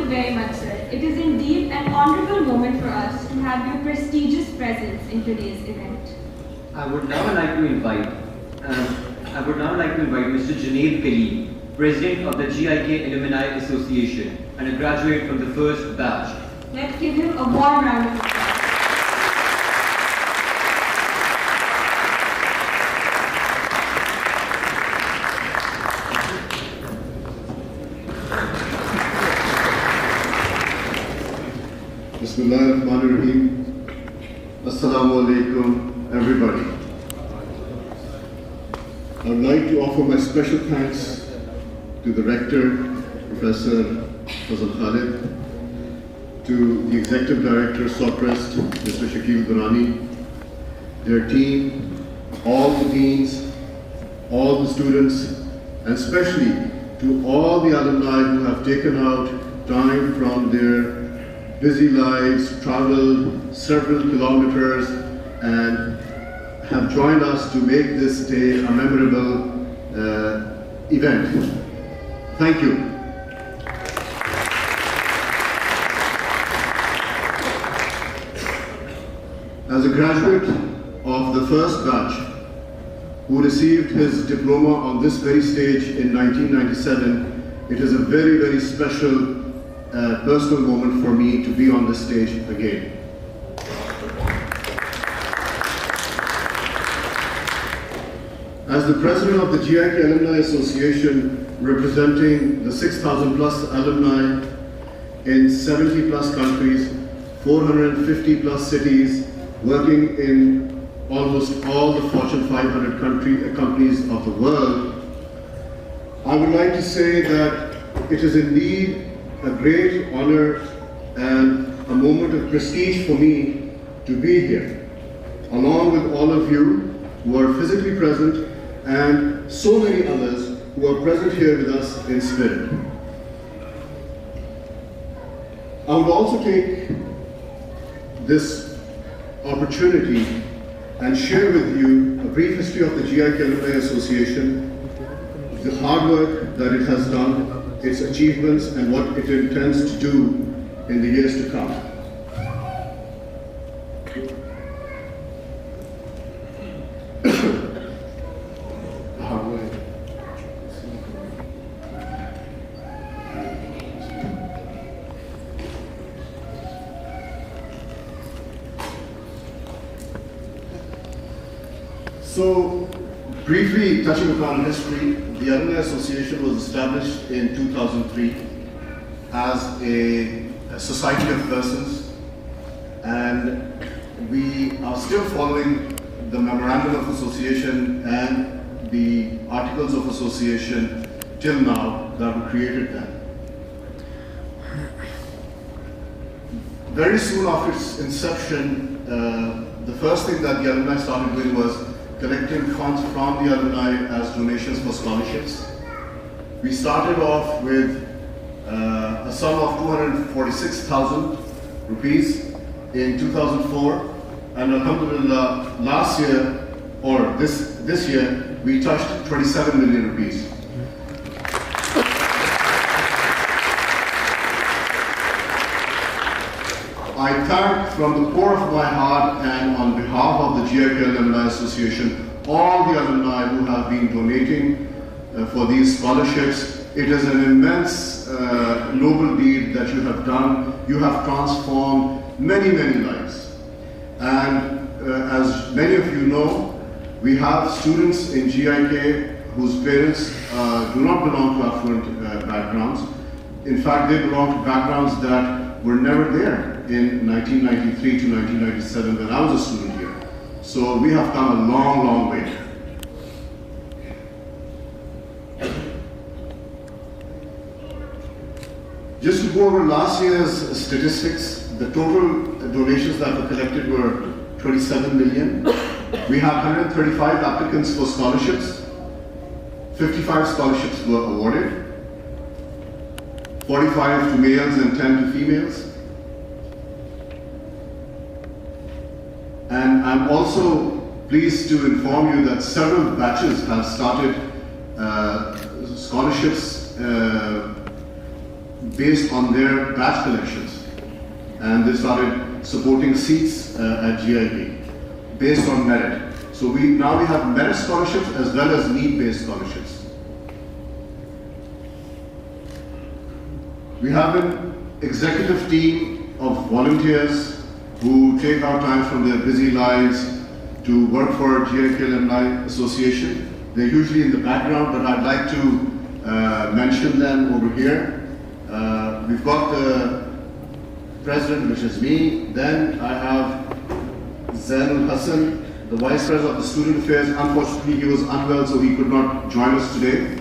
very much, sir. It is indeed an honorable moment for us to have your prestigious presence in today's event. I would now like to invite Mr. Janel, President of the GIKIAA Alumni Association and a graduate from the first batch. Let's give him a warm round of applause. Bismillahirrahmanirrahim. Assalamu alaikum, everybody. I would like to offer my special thanks to the Rector, Professor Fazal Khalid, to the Executive Director, Soprest, Mr. Shakil Durrani, their team, all the deans, all the students, and especially to all the alumni who have taken out time from their busy lives, traveled several kilometers, and have joined us to make this day a memorable event. Thank you. As a graduate of the first batch who received his diploma on this very stage in 1997, it is a very, very special personal moment for me to be on this stage again. As the president of the GIKI Alumni Association, representing the 6,000 plus alumni in 70 plus countries, 450 plus cities, working in almost all the Fortune 500 companies of the world, I would like to say that it is indeed a great honor and a moment of prestige for me to be here, along with all of you who are physically present and so many others who are present here with us in spirit. I would also take this opportunity and share with you a brief history of the GIKI Alumni Association, the hard work that it has done, its achievements, and what it intends to do in the years to come. So, briefly touching upon history, the Alumni Association was established in 2003 as a society of persons, and we are still following the Memorandum of Association and the Articles of Association till now that were created then. Very soon after its inception, the first thing that the alumni started doing was collecting funds from the alumni as donations for scholarships. We started off with a sum of 246,000 rupees in 2004, and alhamdulillah, last year, or this year, we touched 27 million rupees. I thank from the core of my heart and on behalf of the GIKI Alumni Association all the alumni who have been donating for these scholarships. It is an immense noble deed that you have done. You have transformed many, many lives. And as many of you know, we have students in GIK whose parents do not belong to affluent backgrounds. In fact, they belong to backgrounds that were never there in 1993 to 1997 when I was a student here. So we have come a long, long way. Just to go over last year's statistics, the total donations that were collected were 27 million. We have 135 applicants for scholarships. 55 scholarships were awarded. 45 to males and 10 to females. And I'm also pleased to inform you that several batches have started scholarships based on their batch collections. And they started supporting seats at GIK based on merit. So now we have merit scholarships as well as need-based scholarships. We have an executive team of volunteers who take out time from their busy lives to work for GIK Alumni Association. They're usually in the background, but I'd like to mention them over here. We've got the president, which is me. Then I have Zainul Hassan, the vice president of the student affairs. Unfortunately, he was unwell, so he could not join us today.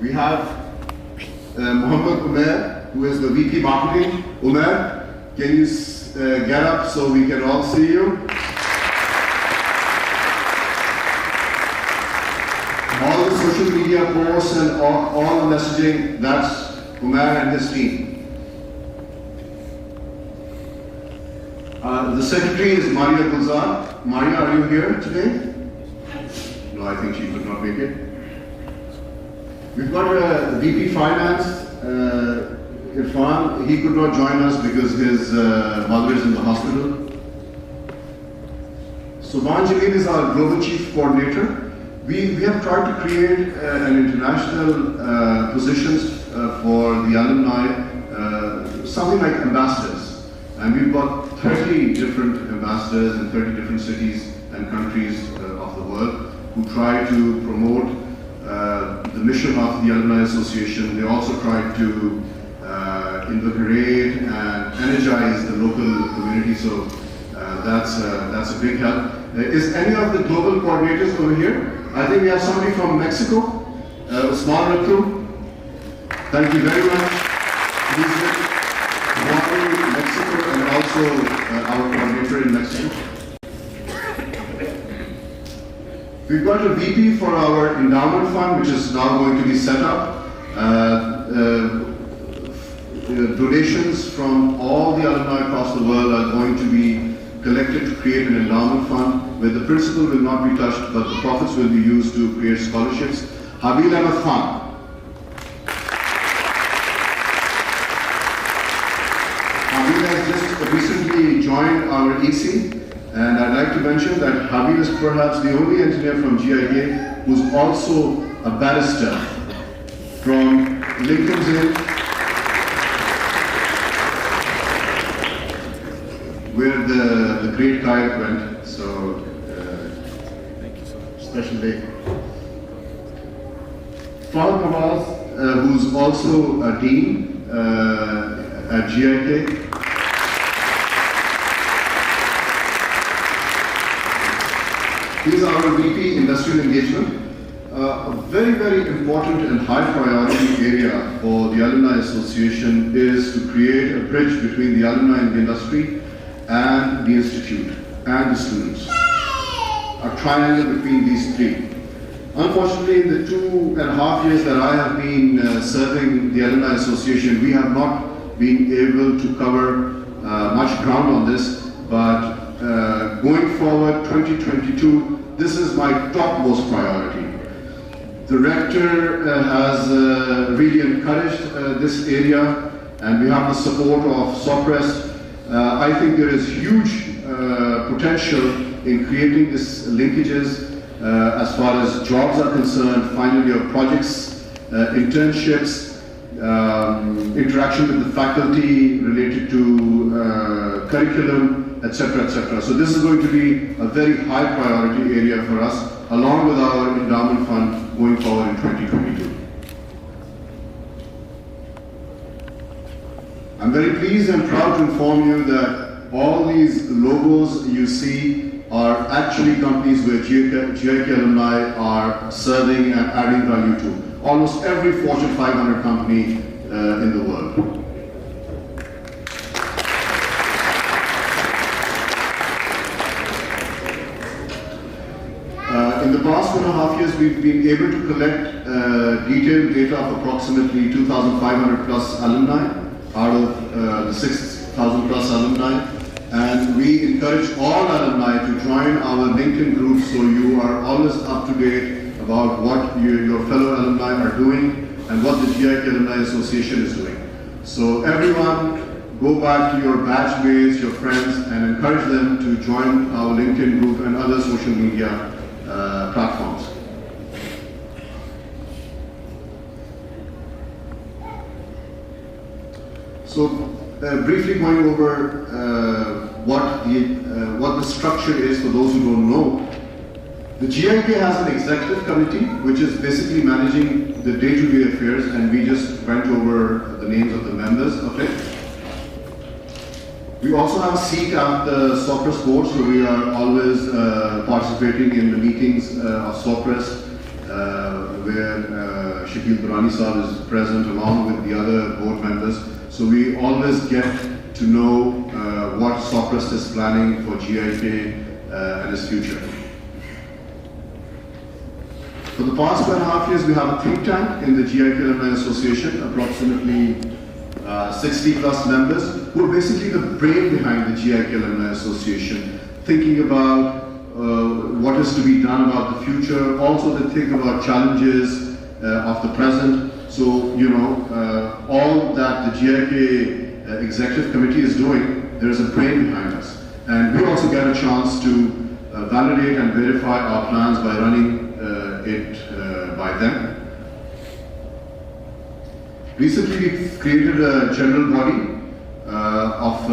We have Muhammad Umar, who is the VP marketing. Umar, can you get up so we can all see you? All the social media posts and all the messaging, that's Kumar and his team. The secretary is Maria Gulzar. Maria, are you here today? No, I think she could not make it. We've got a VP Finance, Irfan. He could not join us because his mother is in the hospital. Subhan Jalil is our Global Chief Coordinator. We have tried to create an international positions for the alumni, something like ambassadors. And we've got 30 different ambassadors in 30 different cities and countries of the world who try to promote the mission of the Alumni Association. They also try to invigorate and energize the local community. So that's a big help. Is any of the global coordinators over here? I think we have somebody from Mexico, Usman Ratu. Thank you very much. He's Mexico and also our coordinator in Mexico. We've got a VP for our endowment fund, which is now going to be set up. Donations from all the alumni across the world are going to be collected to create an endowment fund where the principal will not be touched, but the profits will be used to create scholarships. Habil Ahmed Khan. Habil has just recently joined our EC, and I'd like to mention that Habil is perhaps the only engineer from GIK who's also a barrister from Lincoln's Inn, where the great kite went. So, thank you so much. Special day. Fahad Nawaz, who's also a dean at GIK. He's our VP Industrial Engagement. A very, very important and high priority area for the Alumni Association is to create a bridge between the alumni and the industry and the institute and the students. A triangle between these three. Unfortunately, in the 2.5 years that I have been serving the Alumni Association, we have not been able to cover much ground on this, but going forward, 2022, this is my topmost priority. The rector has really encouraged this area, and we have the support of SOPRES. I think there is huge potential in creating these linkages as far as jobs are concerned, final year projects, internships, interaction with the faculty related to curriculum, etc., etc. So this is going to be a very high priority area for us, along with our endowment fund going forward in 2022. I'm very pleased and proud to inform you that all these logos you see are actually companies where GIK alumni are serving and adding value to. Almost every Fortune 500 company in the world. In the past 1.5 years, we've been able to collect detailed data of approximately 2,500 plus alumni out of the 6,000 plus alumni, and we encourage all alumni to join our LinkedIn group so you are always up to date about what your fellow alumni are doing. and what the GIK Alumni Association is doing. So everyone, go back to your batch mates, your friends, and encourage them to join our LinkedIn group and other social media platforms. So briefly going over what the structure is for those who don't know. The GIK has an executive committee which is basically managing the day-to-day affairs, and we just went over the names of the members of it. We also have a seat at the SOPRES board, so we are always participating in the meetings of SOPRES where Shakil Durrani Sahab is present along with the other board members. So we always get to know what SOPRES is planning for GIK and its future. For the past 2.5 years, we have a think tank in the GIK Alumni Association, approximately 60 plus members, who are basically the brain behind the GIK Alumni Association, thinking about what is to be done about the future. Also, they think about challenges of the present. So, you know, all that the GIK Executive Committee is doing, there is a brain behind us. And we also get a chance to validate and verify our plans by running it by them. Recently, we've created a general body of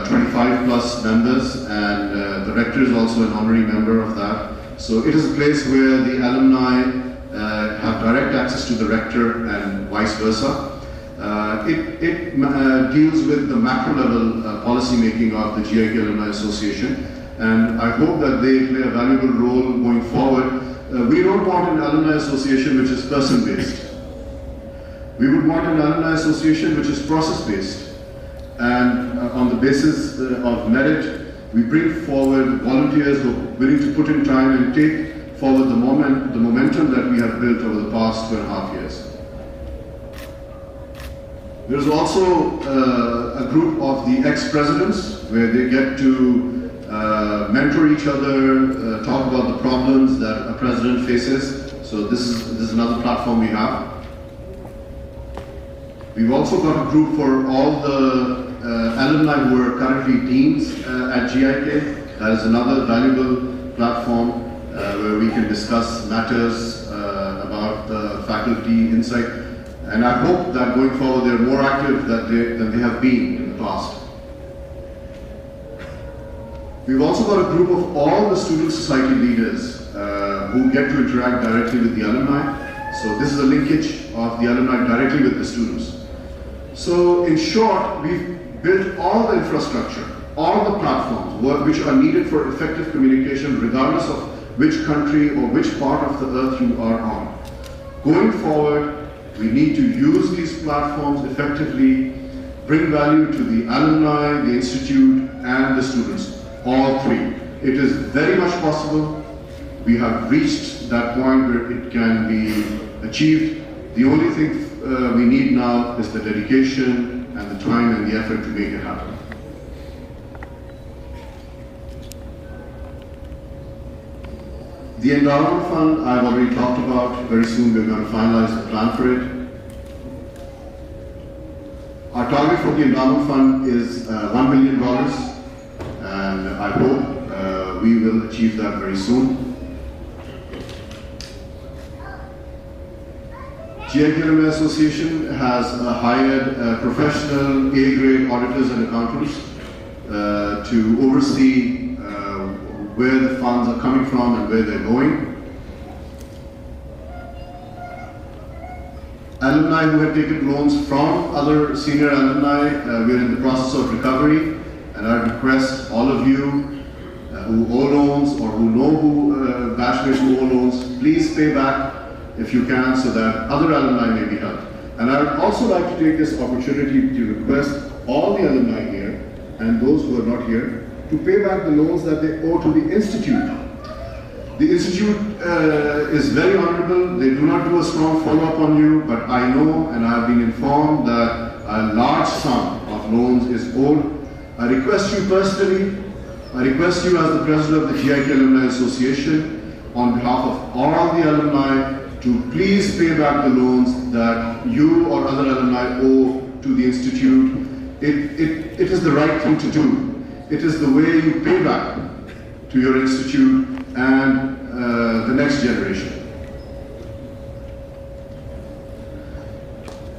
25 plus members, and the rector is also an honorary member of that. So it is a place where the alumni have direct access to the rector and vice versa. It deals with the macro level policy making of the GIK Alumni Association, and I hope that they play a valuable role going forward. We don't want an alumni association which is person based. We would want an alumni association which is process based, and on the basis of merit, we bring forward volunteers who are willing to put in time and take forward the momentum that we have built over the past 2.5 years. There's also a group of the ex-presidents where they get to mentor each other, talk about the problems that a president faces. So this is another platform we have. We've also got a group for all the alumni who are currently deans at GIK. That is another valuable platform where we can discuss matters about the faculty insight. And I hope that going forward they're more active than they have been in the past. We've also got a group of all the student society leaders who get to interact directly with the alumni. So this is a linkage of the alumni directly with the students. So in short, we've built all the infrastructure, all the platforms which are needed for effective communication regardless of which country or which part of the earth you are on. Going forward, we need to use these platforms effectively, bring value to the alumni, the institute, and the students, all three. It is very much possible. We have reached that point where it can be achieved. The only thing we need now is the dedication and the time and the effort to make it happen. The endowment fund I've already talked about. Very soon we're going to finalize the plan for it. Our target for the endowment fund is $1 million, and I hope we will achieve that very soon. GIK Alumni Association has hired professional A-grade auditors and accountants to oversee where the funds are coming from and where they're going. Alumni who have taken loans from other senior alumni, we are in the process of recovery, and I request all of you who owe loans or who know who batchmates who owe loans, please pay back if you can, so that other alumni may be helped. And I would also like to take this opportunity to request all the alumni here and those who are not here to pay back the loans that they owe to the institute. The institute is very honorable. They do not do a strong follow-up on you, but I know and I have been informed that a large sum of loans is owed. I request you personally, I request you as the president of the GIK Alumni Association, on behalf of all the alumni, to please pay back the loans that you or other alumni owe to the institute. It is the right thing to do. It is the way you pay back to your institute and the next generation.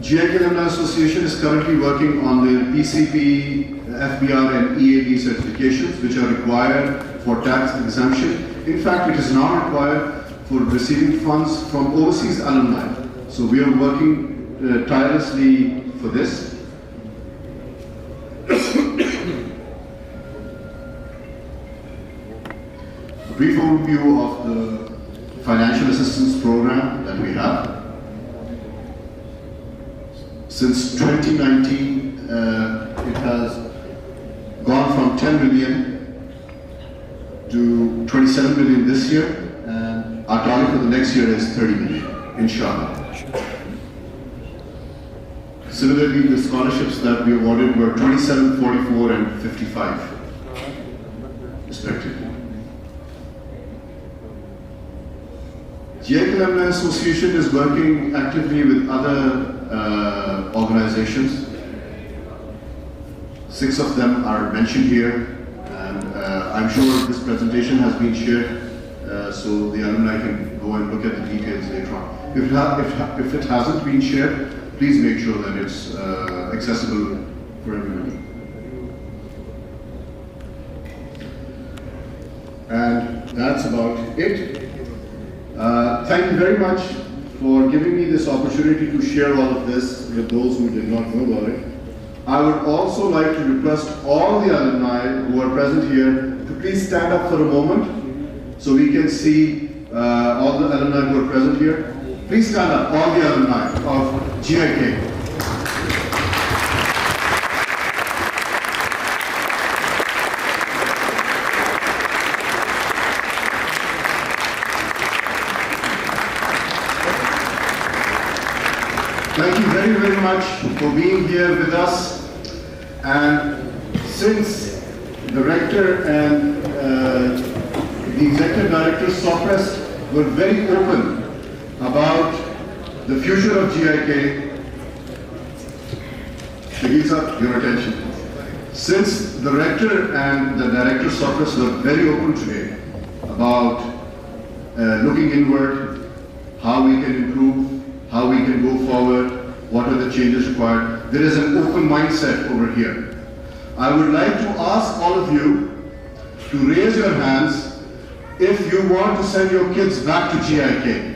GIKIAA Alumni Association is currently working on the PCP, FBR and EAD certifications, which are required for tax exemption. In fact, it is not required for receiving funds from overseas alumni. So we are working tirelessly for this. A brief overview of the financial assistance program that we have. Since 2019, it has gone from 10 million to 27 million this year, and our target for the next year is 30 million, inshallah. Similarly, the scholarships that we awarded were 27, 44, and 55, respectively. GIKIAA Alumni Association is working actively with other organizations. 6 of them are mentioned here, and I'm sure this presentation has been shared, so the alumni can go and look at the details later on. If it hasn't been shared, please make sure that it's accessible for everybody. And that's about it. Thank you very much for giving me this opportunity to share all of this with those who did not know about it. I would also like to request all the alumni who are present here to please stand up for a moment so we can see all the alumni who are present here. Please stand up, all the alumni of GIKIAA. Thank you very, very much for being here with us. And since the rector and the executive director Sopres were very open about the future of GIKIAA, Shahid sir, your attention. Since the rector and the director Sopres were very open today about looking inward, how we can improve, how we can go forward, what are the changes required. There is an open mindset over here. I would like to ask all of you to raise your hands if you want to send your kids back to GIKIAA.